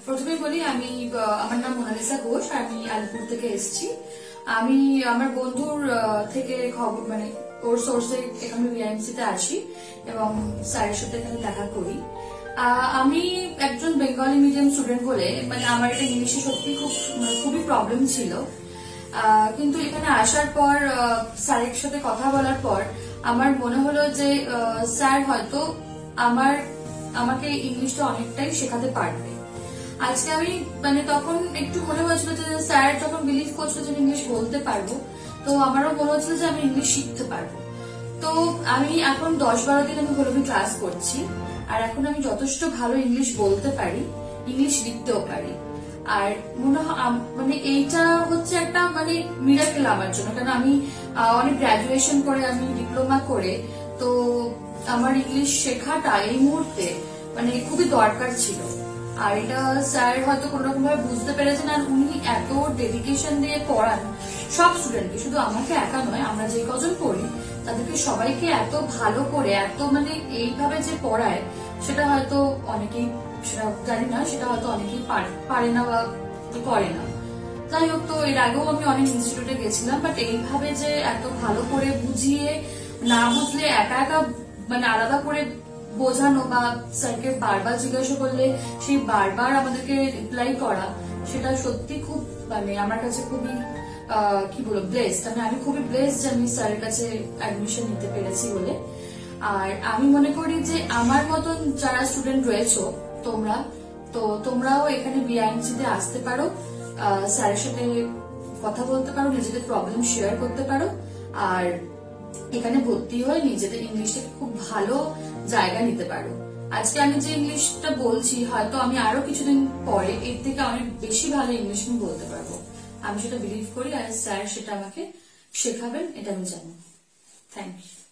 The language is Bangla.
প্রথমে বলি আমি আমার নাম মোনালিসা ঘোষ। আমি আলিপুর থেকে এসেছি। আমি আমার বন্ধুর থেকে খবর মানে ওর সোর্সে এখানে বিআইএমসি তে আসি এবং স্যারের সাথে এখানে দেখা করি। আমি একজন বেঙ্গলি মিডিয়াম স্টুডেন্ট বলে মানে আমার এটা ইংলিশে সত্যি খুবই প্রবলেম ছিল। কিন্তু এখানে আসার পর স্যারের সাথে কথা বলার পর আমার মনে হলো যে স্যার হয়তো আমাকে ইংলিশটা অনেকটাই শেখাতে পারবে। আজকে আমি মানে তখন একটু মনে হয়েছিল যে স্যার যখন বিলিভ করছিল যে ইংলিশ বলতে পারবো, তো আমারও মনে হচ্ছিল যে আমি ইংলিশ শিখতে পারবো। তো আমি এখন 10-12 দিন আমি হলো ক্লাস করছি, আর এখন আমি যথেষ্ট ভালো ইংলিশ বলতে পারি, ইংলিশ লিখতেও পারি। আর মনে হয় মানে এইটা হচ্ছে একটা মানে মিরাকেল আমার জন্য, কারণ আমি অনেক গ্রাজুয়েশন করে আমি ডিপ্লোমা করে, তো আমার ইংলিশ শেখাটা এই মুহূর্তে মানে খুবই দরকার ছিল। আর এটা স্যার হয়তো কোন রকম ভাবে বুঝতে পেরেছেন, আর উনি এত ডেডিকেশন দিয়ে পড়ান সব স্টুডেন্টকে, শুধু আমাকে একা নয়, আমরা যে কজন পড়ি তাদেরকে সবাইকে এত ভালো করে এত মানে এইভাবে যে পড়ায় সেটা হয়তো অনেকেই জানি না, সেটা হয়তো অনেকেই পারে না বা করে না। যাই হোক, তো এর আগেও আমি অনেক ইনস্টিটিউটে গেছিলাম, বাট এইভাবে যে এত ভালো করে বুঝিয়ে না বুঝলে একা একা মানে আলাদা করে বোঝানো বা স্যারকে বারবার জিজ্ঞাসা করলে সেই বারবার আমাদেরকে রিপ্লাই করা, সেটা সত্যি খুব মানে আমার কাছে খুবই কি বলবো ব্লেসড। আমি খুবই ব্লেসড যে আমি স্যারের কাছে অ্যাডমিশন নিতে পেরেছি বলে। আর আমি মনে করি যে আমার মতন যারা স্টুডেন্ট রয়েছো তোমরাও এখানে বিআইএমসি তে আসতে পারো, স্যারের সাথে কথা বলতে পারো, নিজেদের প্রবলেম শেয়ার করতে পারো, আর এখানে ভর্তি হয়ে নিজেদের ইংলিশটাকে খুব ভালো জায়গা নিতে পারো। আজকে আমি যে ইংলিশটা বলছি হয়তো আমি আরো কিছুদিন পরে এর থেকে অনেক বেশি ভালো ইংলিশ আমি বলতে পারবো। আমি সেটা বিলিভ করি, আর স্যার সেটা আমাকে শেখাবেন, এটা আমি জানি। Thank you.